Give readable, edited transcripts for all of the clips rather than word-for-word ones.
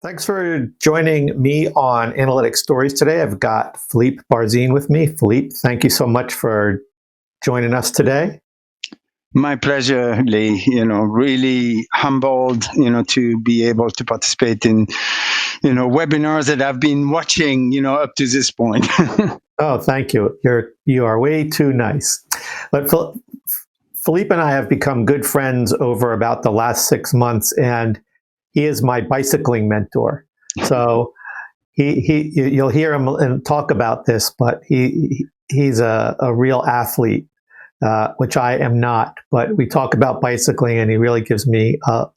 Thanks for joining me on Analytic Stories today. I've got Philippe Barzin with me. Philippe, thank you so much for joining us today. My pleasure, Lee. Really humbled, to be able to participate in, webinars that I've been watching, up to this point. Oh, thank you. You are way too nice. But Philippe and I have become good friends over about the last 6 months, and he is my bicycling mentor. So you'll hear him and talk about this, but he's a real athlete, which I am not. But we talk about bicycling, and he really gives me a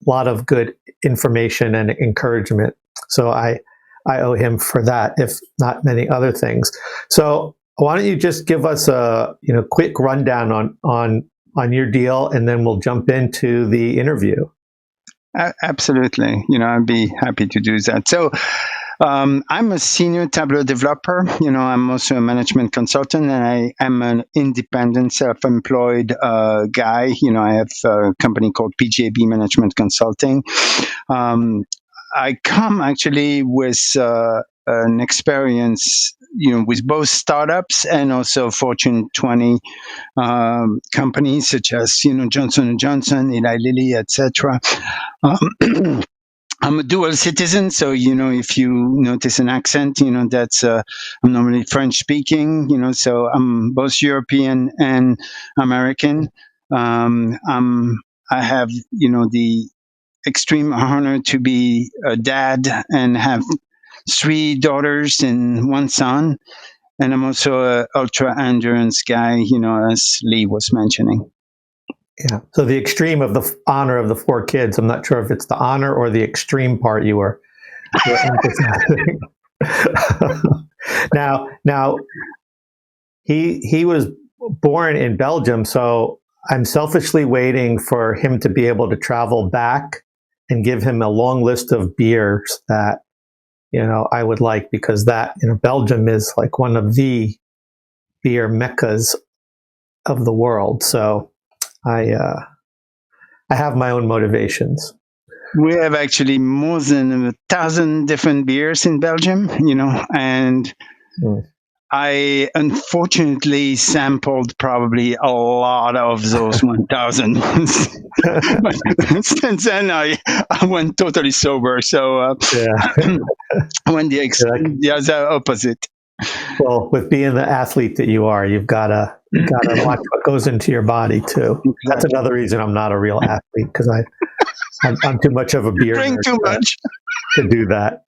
lot of good information and encouragement. So I owe him for that, if not many other things. So why don't you just give us a quick rundown on your deal, and then we'll jump into the interview. Absolutely. I'd be happy to do that. So I'm a senior Tableau developer. I'm also a management consultant, and I am an independent, self-employed guy. I have a company called PJB Management Consulting. I come actually with an experience, with both startups and also Fortune 20 companies such as, Johnson & Johnson, Eli Lilly, etc. I'm a dual citizen, so if you notice an accent, that's I'm normally French speaking. So I'm both European and American. I have the extreme honor to be a dad and have 3 daughters and 1 son, and I'm also a ultra endurance guy. As Lee was mentioning. Yeah. So the extreme of the honor of the 4 kids, I'm not sure if it's the honor or the extreme part you were emphasizing. Now, he was born in Belgium, so I'm selfishly waiting for him to be able to travel back and give him a long list of beers that I would like, because that Belgium is like one of the beer meccas of the world. So I have my own motivations. We have actually more than 1,000 different beers in Belgium, and I unfortunately sampled probably a lot of those 1,000 ones. But since then, I went totally sober. So I went the other opposite. Well, with being the athlete that you are, you've got to watch what goes into your body too. Exactly. That's another reason I'm not a real athlete, because I'm too much of a beer drink too much to do that.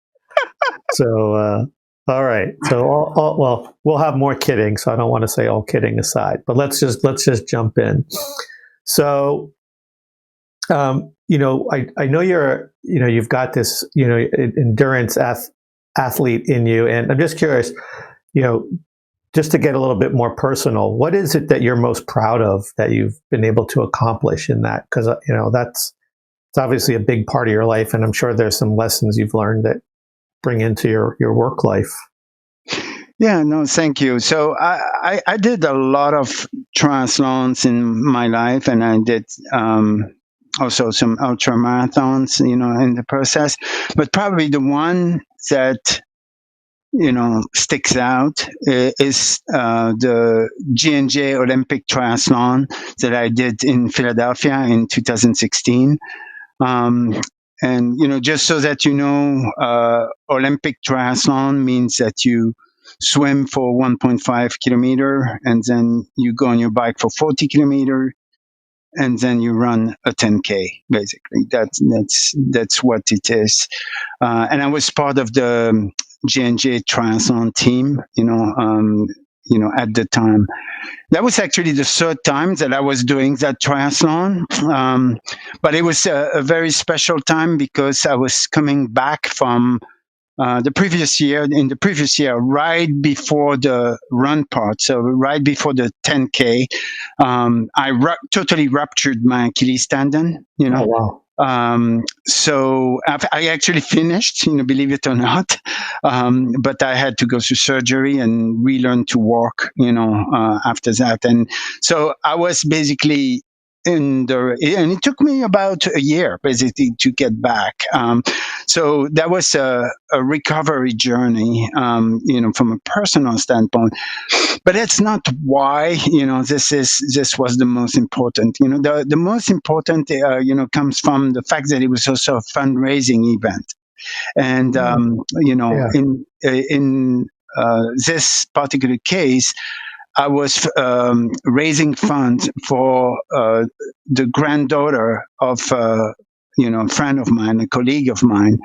So all right. So well, we'll have more kidding. So I don't want to say all kidding aside, but let's just jump in. So I know you've got this endurance athlete in you, and I'm just curious, just to get a little bit more personal, what is it that you're most proud of that you've been able to accomplish in that? Because it's obviously a big part of your life, and I'm sure there's some lessons you've learned that bring into your work life. Yeah, no, thank you. So I did a lot of triathlons in my life, and I did also some ultra marathons, in the process. But probably the one that sticks out is the G&J Olympic Triathlon that I did in Philadelphia in 2016. And just so that Olympic triathlon means that you swim for 1.5 kilometer, and then you go on your bike for 40 kilometer, and then you run a 10K. Basically, that's what it is. And I was part of the G&J triathlon team, at the time. That was actually the 3rd time that I was doing that triathlon. But it was a very special time because I was coming back from the previous year, right before the run part. So right before the 10K, I totally ruptured my Achilles tendon, Oh, wow. So I actually finished, believe it or not, but I had to go through surgery and relearn to walk, after that. And so I was basically and it took me about a year basically to get back. So that was a recovery journey, from a personal standpoint. But that's not why, this was the most important. The most important, comes from the fact that it was also a fundraising event. And, Yeah. in this particular case, I was raising funds for the granddaughter of a friend of mine, a colleague of mine,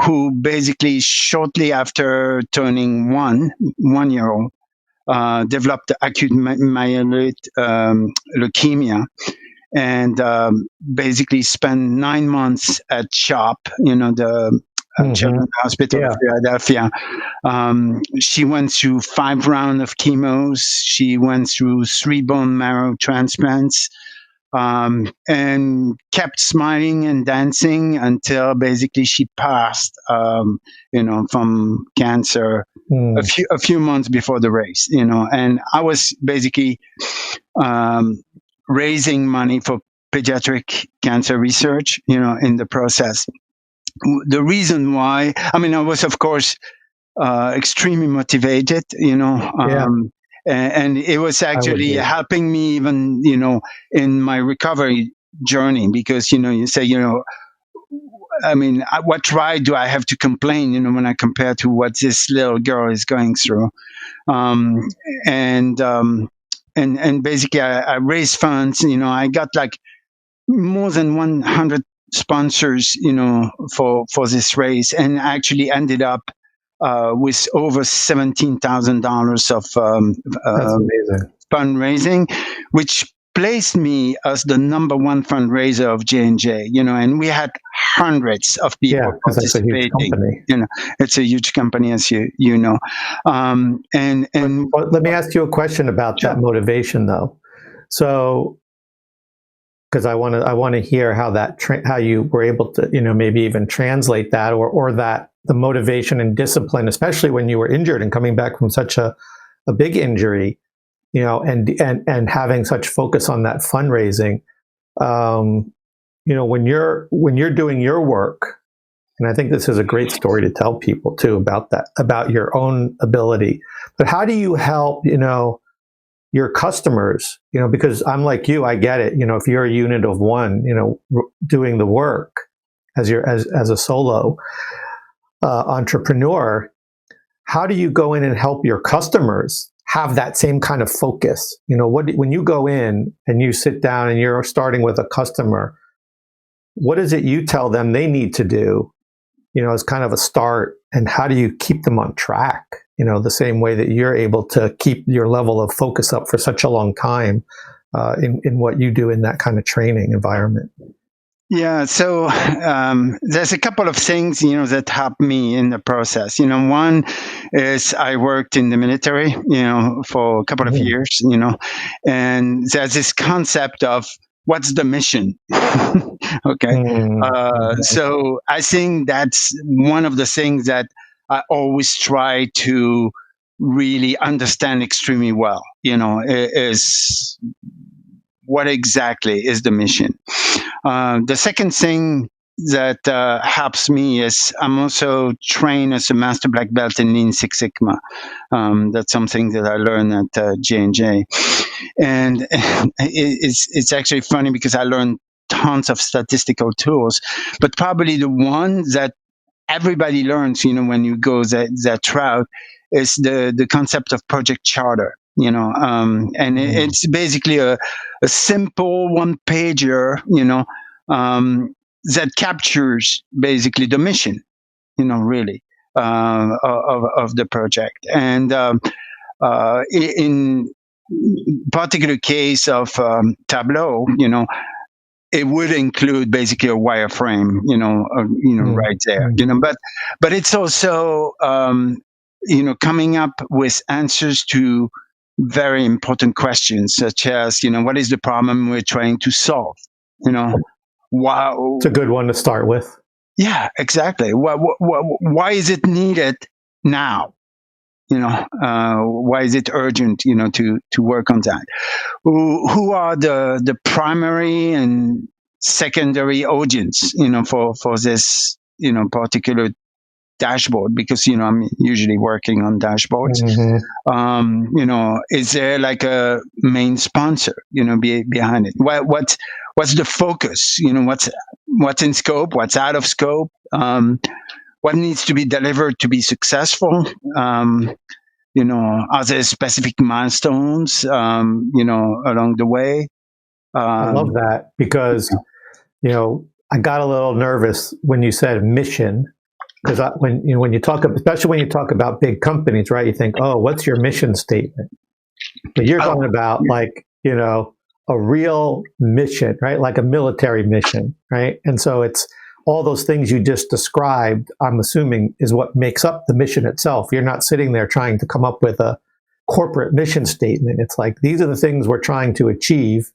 who basically shortly after turning 1 year old, developed acute myeloid leukemia, and basically spent 9 months at CHOP, the Children's Hospital of Philadelphia. She went through 5 rounds of chemos. She went through 3 bone marrow transplants, and kept smiling and dancing until basically she passed, from cancer a few months before the race. And I was basically raising money for pediatric cancer research, in the process. The reason why, I was, of course, extremely motivated, and it was actually helping me even, in my recovery journey, because, you say, what right do I have to complain, when I compare to what this little girl is going through? And basically I raised funds, I got like more than 100 sponsors, for this race, and actually ended up with over $17,000 of That's amazing. fundraising, which placed me as the number 1 fundraiser of J&J, and we had hundreds of people participating. That's a huge company. It's a huge company, as you know. But let me ask you a question about that motivation, though. So, because I want to hear how how you were able to, maybe even translate that, or that the motivation and discipline, especially when you were injured and coming back from such a big injury, and having such focus on that fundraising. When you're doing your work, and I think this is a great story to tell people too about that, about your own ability. But how do you help, your customers, because I'm like you, I get it. If you're a unit of one, doing the work as a solo entrepreneur, how do you go in and help your customers have that same kind of focus? When you go in and you sit down and you're starting with a customer, what is it you tell them they need to do, as kind of a start, and how do you keep them on track? The same way that you're able to keep your level of focus up for such a long time in what you do in that kind of training environment. Yeah, so there's a couple of things, that helped me in the process. One is I worked in the military, for a couple of years, and there's this concept of what's the mission? Okay. So I think that's one of the things that I always try to really understand extremely well, is what exactly is the mission. The second thing that helps me is I'm also trained as a master black belt in Lean Six Sigma. That's something that I learned at J&J. And it's actually funny because I learned tons of statistical tools, but probably the one that everybody learns, when you go that route, is the concept of project charter. And it's basically a simple 1-pager, that captures basically the mission, really, of the project. And in particular case of Tableau, it would include basically a wireframe, right there, but it's also, coming up with answers to very important questions, such as, what is the problem we're trying to solve? Wow. It's a good one to start with. Yeah, exactly. Why is it needed now? Why is it urgent, to work on that? Who are the primary and secondary audience, for this, particular dashboard, because, I'm usually working on dashboards. Is there like a main sponsor, behind it? What's the focus? What's in scope? What's out of scope? What needs to be delivered to be successful? Are there specific milestones, along the way? I love that, because, I got a little nervous when you said mission, because when you talk, especially when you talk about big companies, right? You think, oh, what's your mission statement? But you're talking about like, a real mission, right? Like a military mission, right? And so it's all those things you just described, I'm assuming, is what makes up the mission itself. You're not sitting there trying to come up with a corporate mission statement. It's like, these are the things we're trying to achieve.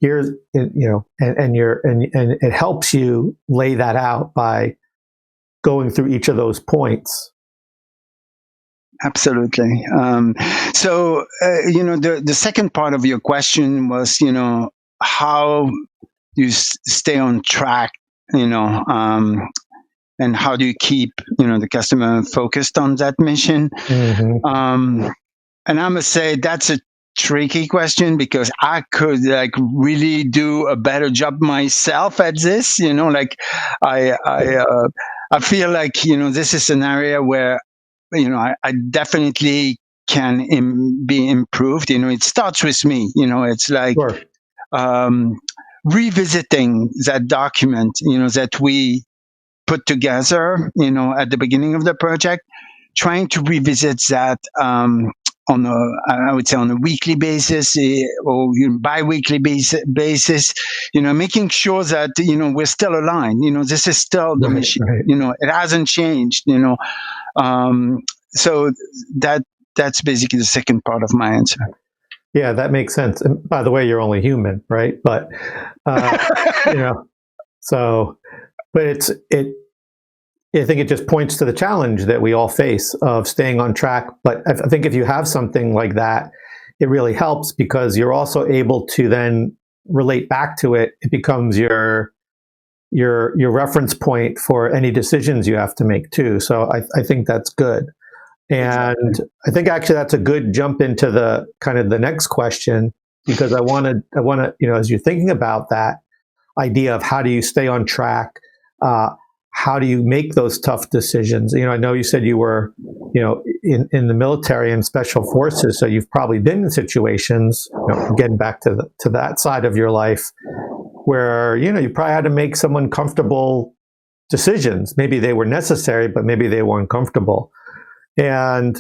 Here's, and it helps you lay that out by going through each of those points. Absolutely. So, the second part of your question was, how you stay on track, and how do you keep, the customer focused on that mission? And I must say that's a tricky question, because I could really do a better job myself at this. I feel like, this is an area where, I definitely can be improved. It starts with me. It's like, Sure. Revisiting that document, that we put together, at the beginning of the project, trying to revisit that I would say on a weekly basis, or bi-weekly basis, making sure that, we're still aligned. This is still the mission. Right. It hasn't changed. So that's basically the second part of my answer. Yeah, that makes sense. And by the way, you're only human, right? But so, but I think it just points to the challenge that we all face of staying on track. But I think if you have something like that, it really helps, because you're also able to then relate back to it. It becomes your reference point for any decisions you have to make too. So I think that's good. And exactly. I think actually that's a good jump into the kind of the next question, because I want to, as you're thinking about that idea of how do you stay on track, how do you make those tough decisions? I know you said you were, in the military and special forces, so you've probably been in situations, getting back to that side of your life, where, you probably had to make some uncomfortable decisions. Maybe they were necessary, but maybe they were uncomfortable. And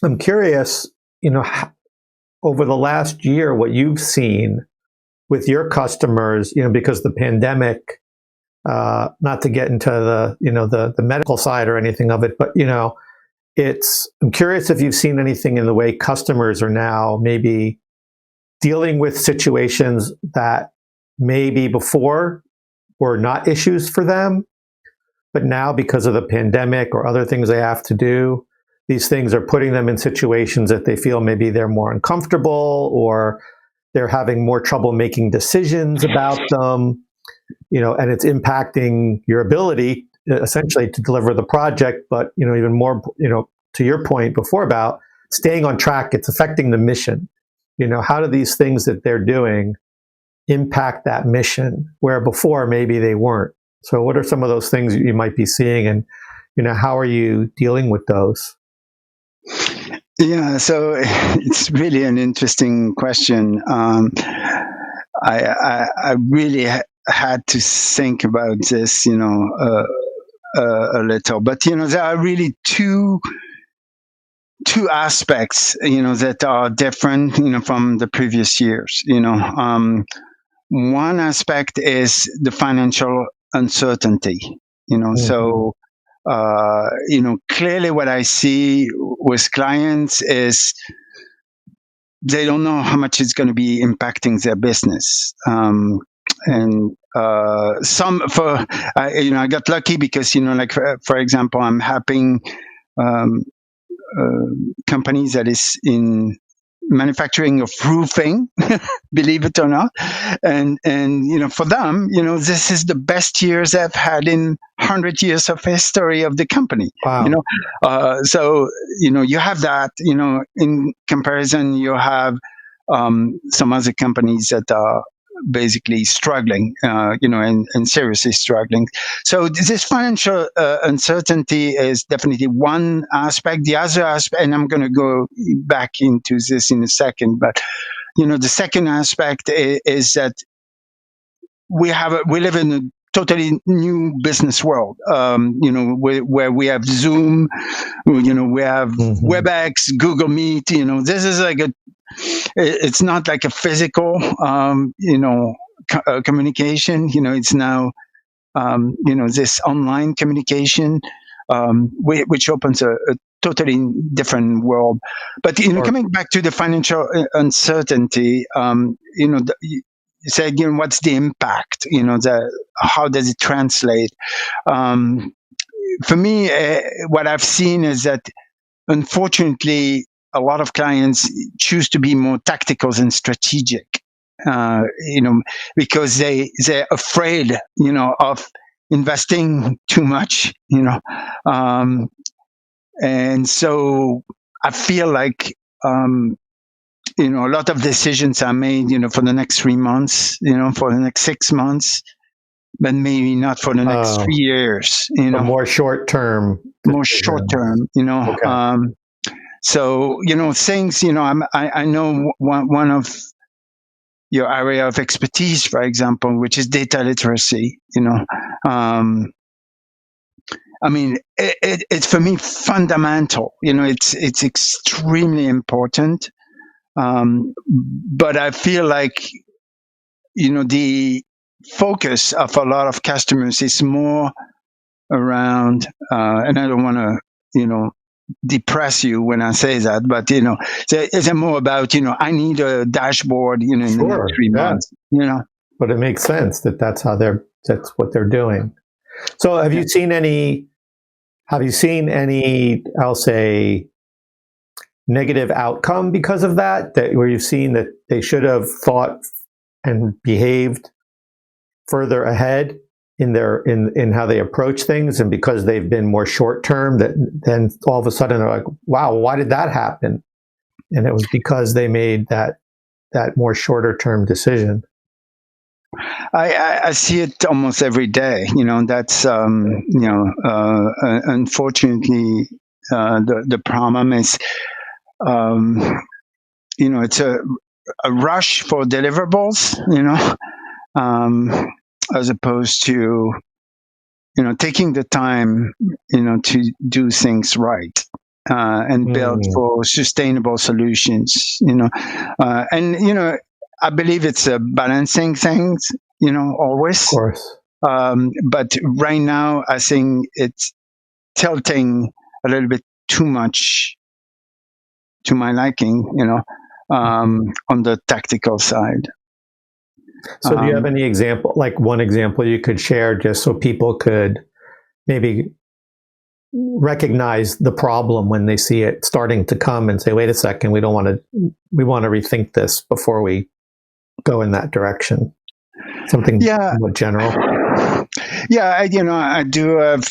I'm curious, over the last year, what you've seen with your customers, because the pandemic, not to get into the medical side or anything of it, but, I'm curious if you've seen anything in the way customers are now maybe dealing with situations that maybe before were not issues for them, but now because of the pandemic or other things they have to do, these things are putting them in situations that they feel maybe they're more uncomfortable, or they're having more trouble making decisions about them, and it's impacting your ability essentially to deliver the project. But, even more, to your point before about staying on track, it's affecting the mission. How do these things that they're doing impact that mission, where before maybe they weren't? So what are some of those things you might be seeing, and, how are you dealing with those? Yeah, so it's really an interesting question. I really had to think about this, a little. But, there are really two aspects, that are different, from the previous years. One aspect is the financial uncertainty, so, clearly what I see with clients is they don't know how much it's going to be impacting their business. And I got lucky because, for example, I'm helping companies that is in manufacturing of roofing, believe it or not. And for them, this is the best years they've had in 100 years of history of the company. Wow. So you have that. In comparison, you have some other companies that are basically struggling, and seriously struggling. So this financial uncertainty is definitely one aspect. The other aspect, and I'm going to go back into this in a second, but the second aspect is that we live in a totally new business world, where we have Zoom, we have WebEx, Google Meet. This is like it's not like a physical, communication. It's now, this online communication, which opens a totally different world. But coming back to the financial uncertainty, you said, what's the impact? How does it translate? For me, what I've seen is that, unfortunately, a lot of clients choose to be more tactical than strategic, because they're afraid, of investing too much, and so I feel like, a lot of decisions are made, for the next 3 months, for the next 6 months, but maybe not for the next 3 years. More short term. More short term. Okay. So things. I know one of your area of expertise, for example, which is data literacy. I mean, it's for me fundamental. It's extremely important. But I feel like, the focus of a lot of customers is more around, and I don't want to, depress you when I say that, but, it's more about, I need a dashboard, in the next 3 months, But it makes sense that's what they're doing. So have you seen any, I'll say, negative outcome because of that where you've seen that they should have thought and behaved further ahead in how they approach things, and because they've been more short term, that then all of a sudden they're like, wow, why did that happen? And it was because they made that more shorter term decision. I see it almost every day. That's unfortunately, the problem is, it's a rush for deliverables, as opposed to, taking the time, to do things right, and build for sustainable solutions, and, I believe it's a balancing thing, always. Of course. But right now, I think it's tilting a little bit too much to my liking, on the tactical side. So do you have any example, like one example you could share, just so people could maybe recognize the problem when they see it starting to come and say, wait a second, we want to rethink this before we go in that direction? Something more general. Yeah, I do have,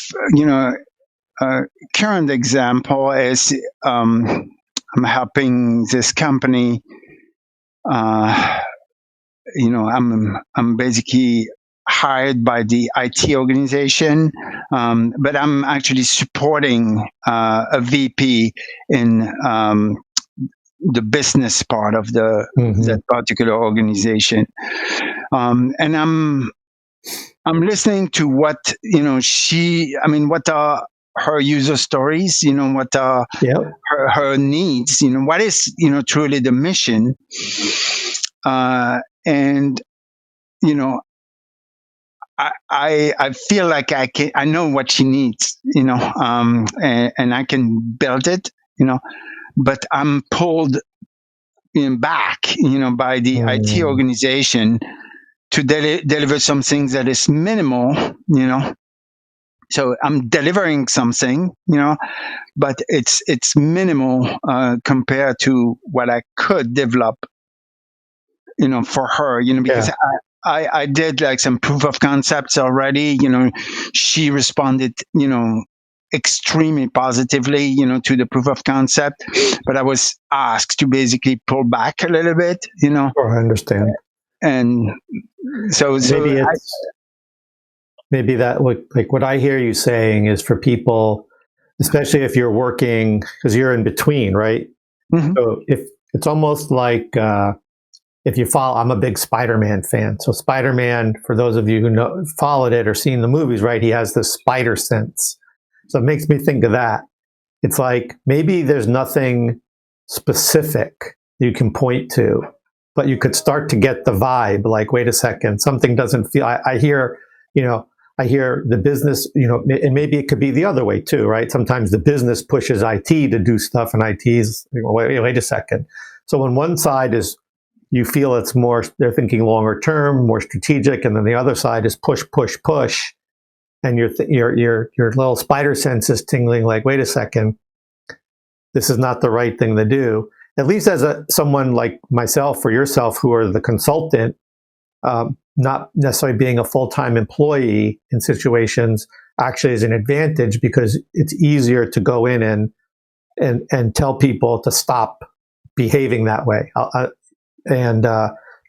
a current example is, I'm helping this company. I'm basically hired by the IT organization, but I'm actually supporting a VP in the business part of that particular organization, and I'm listening to what what are her user stories, what are her needs, what is truly the mission, and I feel like I know what she needs, and I can build it, but I'm pulled back, by the IT organization to deliver some things that is minimal, So I'm delivering something, but it's minimal compared to what I could develop, for her, because Yeah. I did like some proof of concepts already. She responded, extremely positively, to the proof of concept, but I was asked to basically pull back a little bit, Sure, I understand. and so Maybe that like what I hear you saying is for people, especially if you're working because you're in between, right? Mhm. So if it's almost like if you follow, I'm a big Spider-Man fan. So Spider-Man, for those of you who know followed it or seen the movies, right? He has this spider sense. So it makes me think of that. It's like maybe there's nothing specific you can point to, but you could start to get the vibe. Like, wait a second, something doesn't feel. I hear, I hear the business, and maybe it could be the other way too, right? Sometimes the business pushes IT to do stuff, and IT's wait a second. So on one side is you feel it's more they're thinking longer term, more strategic, and then the other side is push, push, push, and your little spider sense is tingling. Like, wait a second, this is not the right thing to do. At least as someone like myself or yourself who are the consultant, not necessarily being a full-time employee in situations actually is an advantage because it's easier to go in and tell people to stop behaving that way and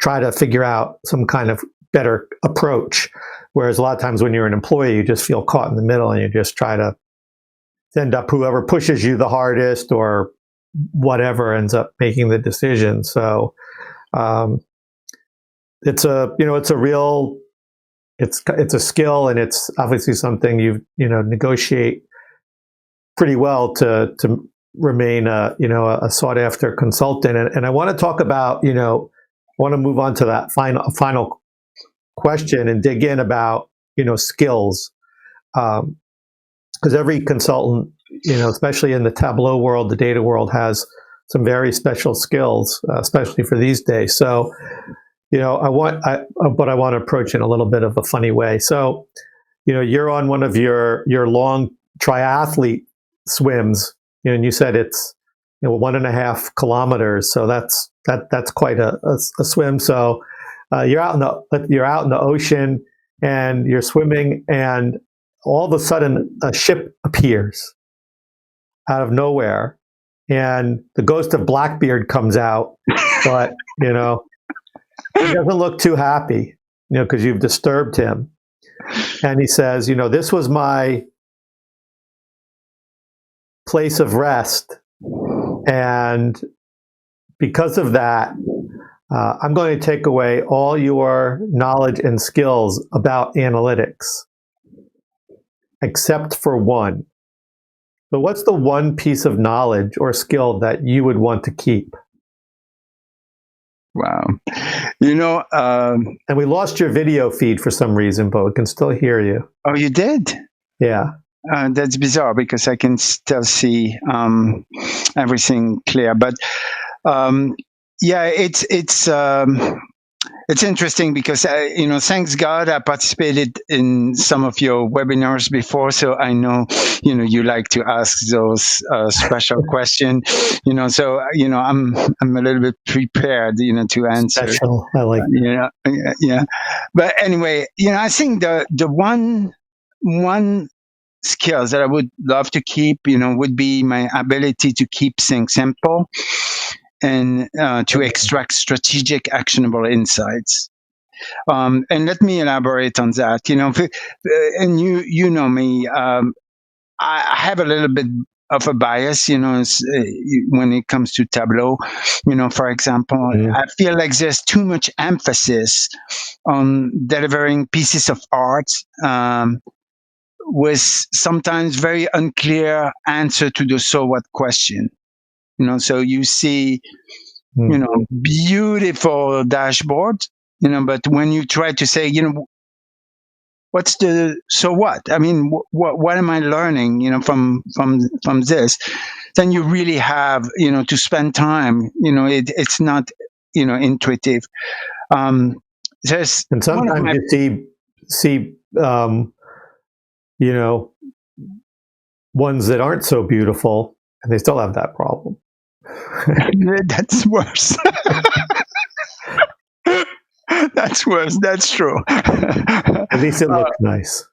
try to figure out some kind of better approach. Whereas a lot of times when you're an employee, you just feel caught in the middle and you just try to end up whoever pushes you the hardest or whatever ends up making the decision. So it's a real it's a skill, and it's obviously something you negotiate pretty well to remain a sought after consultant. And I want to talk about I want to move on to that final question and dig in about skills, because every consultant, especially in the Tableau world, the data world, has some very special skills, especially for these days. So but I want to approach it in a little bit of a funny way. So, you're on one of your long triathlete swims, and you said it's 1.5 kilometers. So that's quite a swim. So you're out in the ocean and you're swimming, and all of a sudden a ship appears out of nowhere, and the ghost of Blackbeard comes out, but he doesn't look too happy, because you've disturbed him. And he says, this was my place of rest. And because of that, I'm going to take away all your knowledge and skills about analytics, except for one. But what's the one piece of knowledge or skill that you would want to keep? Wow. And we lost your video feed for some reason, but we can still hear you. Oh, you did? Yeah. That's bizarre because I can still see everything clear. But yeah, it's interesting because thanks God I participated in some of your webinars before, so I know you like to ask those special questions. So I'm a little bit prepared to answer. Special, I like. Yeah. But anyway, I think the one skills that I would love to keep, would be my ability to keep things simple and to extract strategic, actionable insights. And let me elaborate on that. And you know me, I have a little bit of a bias, when it comes to Tableau. For example, I feel like there's too much emphasis on delivering pieces of art with sometimes very unclear answer to the so what question. So you see, beautiful dashboard, but when you try to say, what's the so what? I mean, what am I learning, from this? Then you really have, to spend time. It's not, intuitive. There's and sometimes you see ones that aren't so beautiful, and they still have that problem. That's worse. That's worse. That's true. At least it looks nice.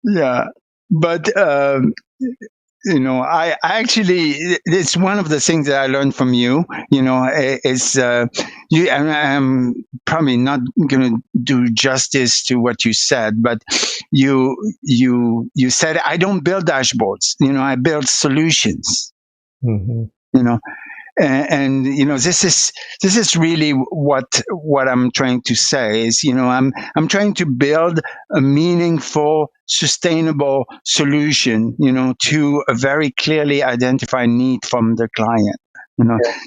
Yeah, but I actually, it's one of the things that I learned from you. Is you. And I'm probably not going to do justice to what you said, but you said I don't build dashboards. I build solutions. Mm-hmm. And this is really what I'm trying to say is I'm trying to build a meaningful, sustainable solution to a very clearly identified need from the client.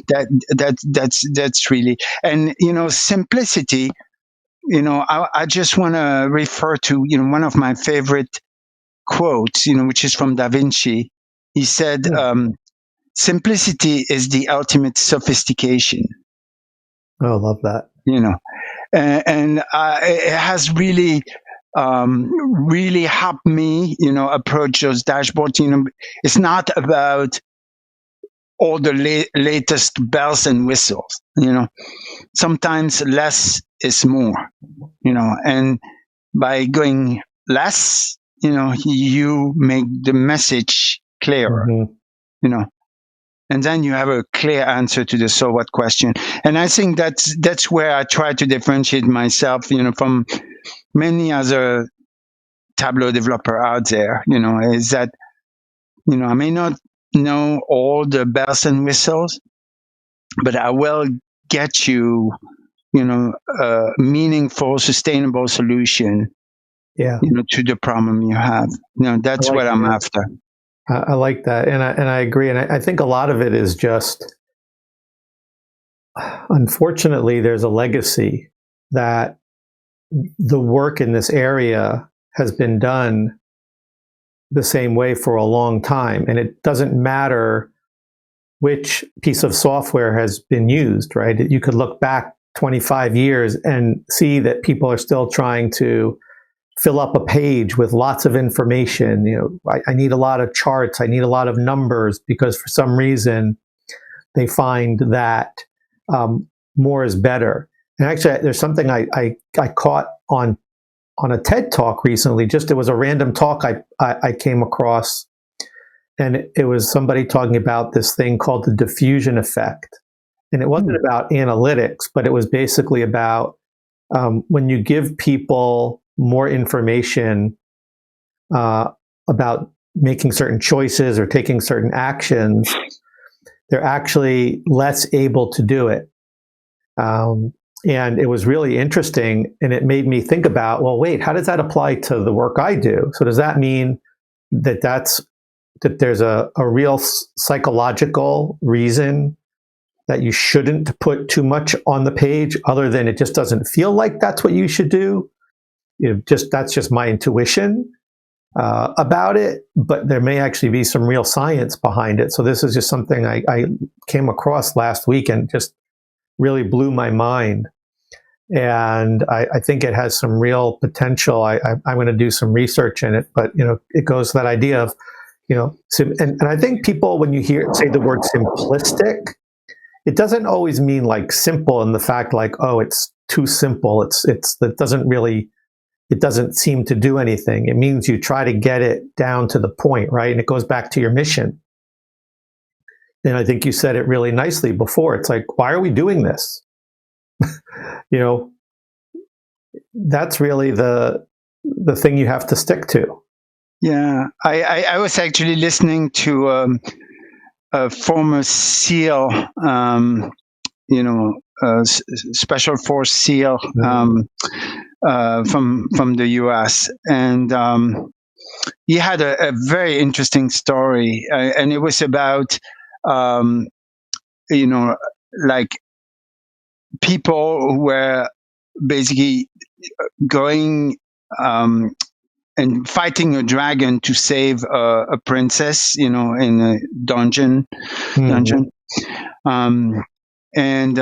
That's really, and simplicity. I just want to refer to one of my favorite quotes, which is from Da Vinci. He said. Simplicity is the ultimate sophistication. Oh, love that. And it has really, really helped me, approach those dashboards. It's not about all the latest bells and whistles. Sometimes less is more. And by going less, you make the message clearer. Mm-hmm. And then you have a clear answer to the so what question. And I think that's where I try to differentiate myself, from many other Tableau developer out there, is that, I may not know all the bells and whistles, but I will get you, a meaningful, sustainable solution, to the problem you have. That's what I'm after. I like that, and I agree, and I think a lot of it is just, unfortunately, there's a legacy that the work in this area has been done the same way for a long time, and it doesn't matter which piece of software has been used, right? You could look back 25 years and see that people are still trying to fill up a page with lots of information. I need a lot of charts. I need a lot of numbers because for some reason they find that more is better. And actually, there's something I caught on a TED talk recently. It was a random talk I came across, and it was somebody talking about this thing called the diffusion effect. And it wasn't about analytics, but it was basically about when you give people more information about making certain choices or taking certain actions, they're actually less able to do it. And it was really interesting, and it made me think about, well, wait, how does that apply to the work I do? So does that mean that there's a real psychological reason that you shouldn't put too much on the page, other than it just doesn't feel like that's what you should do? That's just my intuition about it, but there may actually be some real science behind it. So this is just something I came across last week and just really blew my mind. And I think it has some real potential. I'm going to do some research in it, but it goes to that idea of, and I think people, when you say the word simplistic, it doesn't always mean like simple in the fact like, oh, it's too simple. It doesn't seem to do anything. It means you try to get it down to the point, right? And it goes back to your mission. And I think you said it really nicely before. It's like, why are we doing this? That's really the thing you have to stick to. Yeah, I was actually listening to a former SEAL, Special Force SEAL from the U.S. And he had a very interesting story, and it was about like people who were basically going and fighting a dragon to save a princess, in a dungeon. And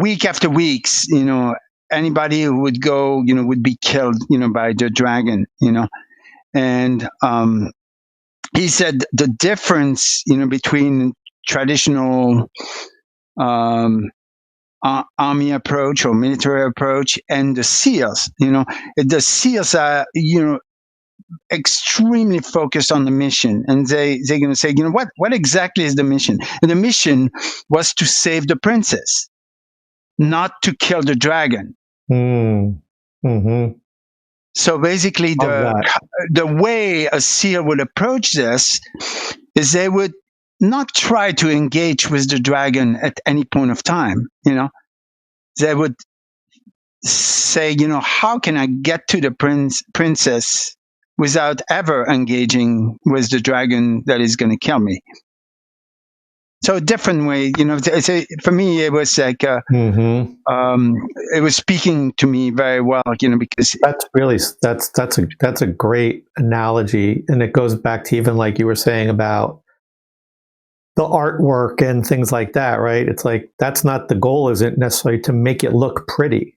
week after weeks, anybody who would go, would be killed, by the dragon, and he said the difference, between traditional army approach or military approach and the SEALs, the SEALs are, extremely focused on the mission, and they're going to say, what exactly is the mission? And the mission was to save the princess, not to kill the dragon. Mm-hmm. So basically, the way a SEAL would approach this is they would not try to engage with the dragon at any point of time. They would say, how can I get to the princess without ever engaging with the dragon that is going to kill me? So a different way, for me, it was like, it was speaking to me very well, because that's a great analogy. And it goes back to even like you were saying about the artwork and things like that, right? It's like, that's not the goal, isn't necessarily to make it look pretty.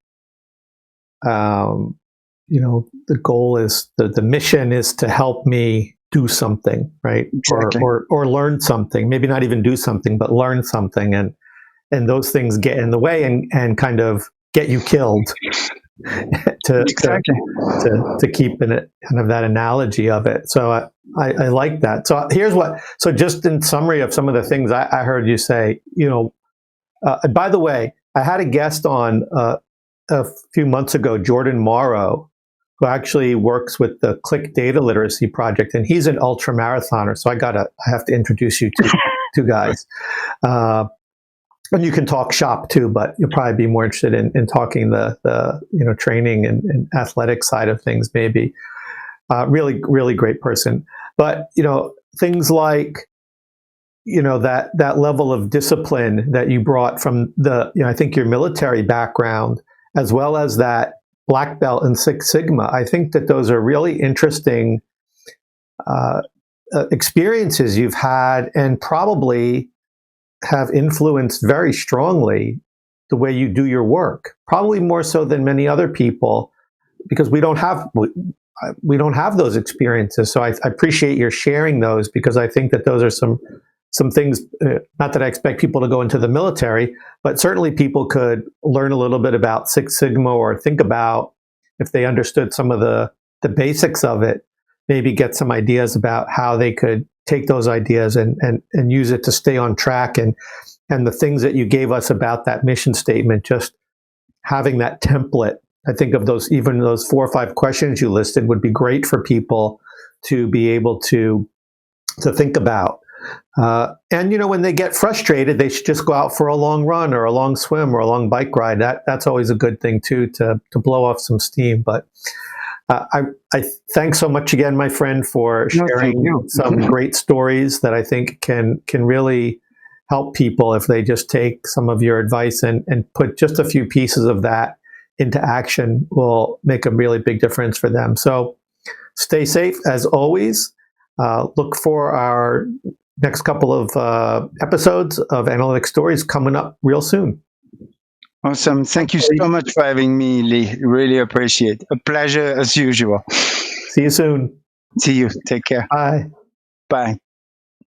The goal is, the mission is to help me do something, right? Exactly. Or learn something, maybe not even do something, but learn something. And those things get in the way and kind of get you killed to keep in it, kind of that analogy of it. So I like that. So so just in summary of some of the things I heard you say, by the way, I had a guest on a few months ago, Jordan Morrow, who actually works with the Click Data Literacy Project, and he's an ultra marathoner. So I have to introduce you to two guys. And you can talk shop too, but you'll probably be more interested in talking the training and athletic side of things, maybe. Really, really great person. But things like that level of discipline that you brought from I think your military background, as well as that black belt in Six Sigma. I think that those are really interesting experiences you've had, and probably have influenced very strongly the way you do your work. Probably more so than many other people, because we don't have those experiences. So I appreciate your sharing those, because I think that those are some things, not that I expect people to go into the military, but certainly people could learn a little bit about Six Sigma, or think about, if they understood some of the basics of it, maybe get some ideas about how they could take those ideas and use it to stay on track. And the things that you gave us about that mission statement, just having that template, I think of those 4 or 5 questions you listed would be great for people to be able to think about. And when they get frustrated, they should just go out for a long run, or a long swim, or a long bike ride. That's always a good thing too, to blow off some steam. But I thanks so much again, my friend, for sharing some great stories that I think can really help people if they just take some of your advice and put just a few pieces of that into action. Will make a really big difference for them. So stay safe as always. Look for our next couple of episodes of Analytic Stories coming up real soon. Awesome. Thank you so much for having me, Lee. Really appreciate it. A pleasure as usual. See you soon. See you. Take care. Bye. Bye.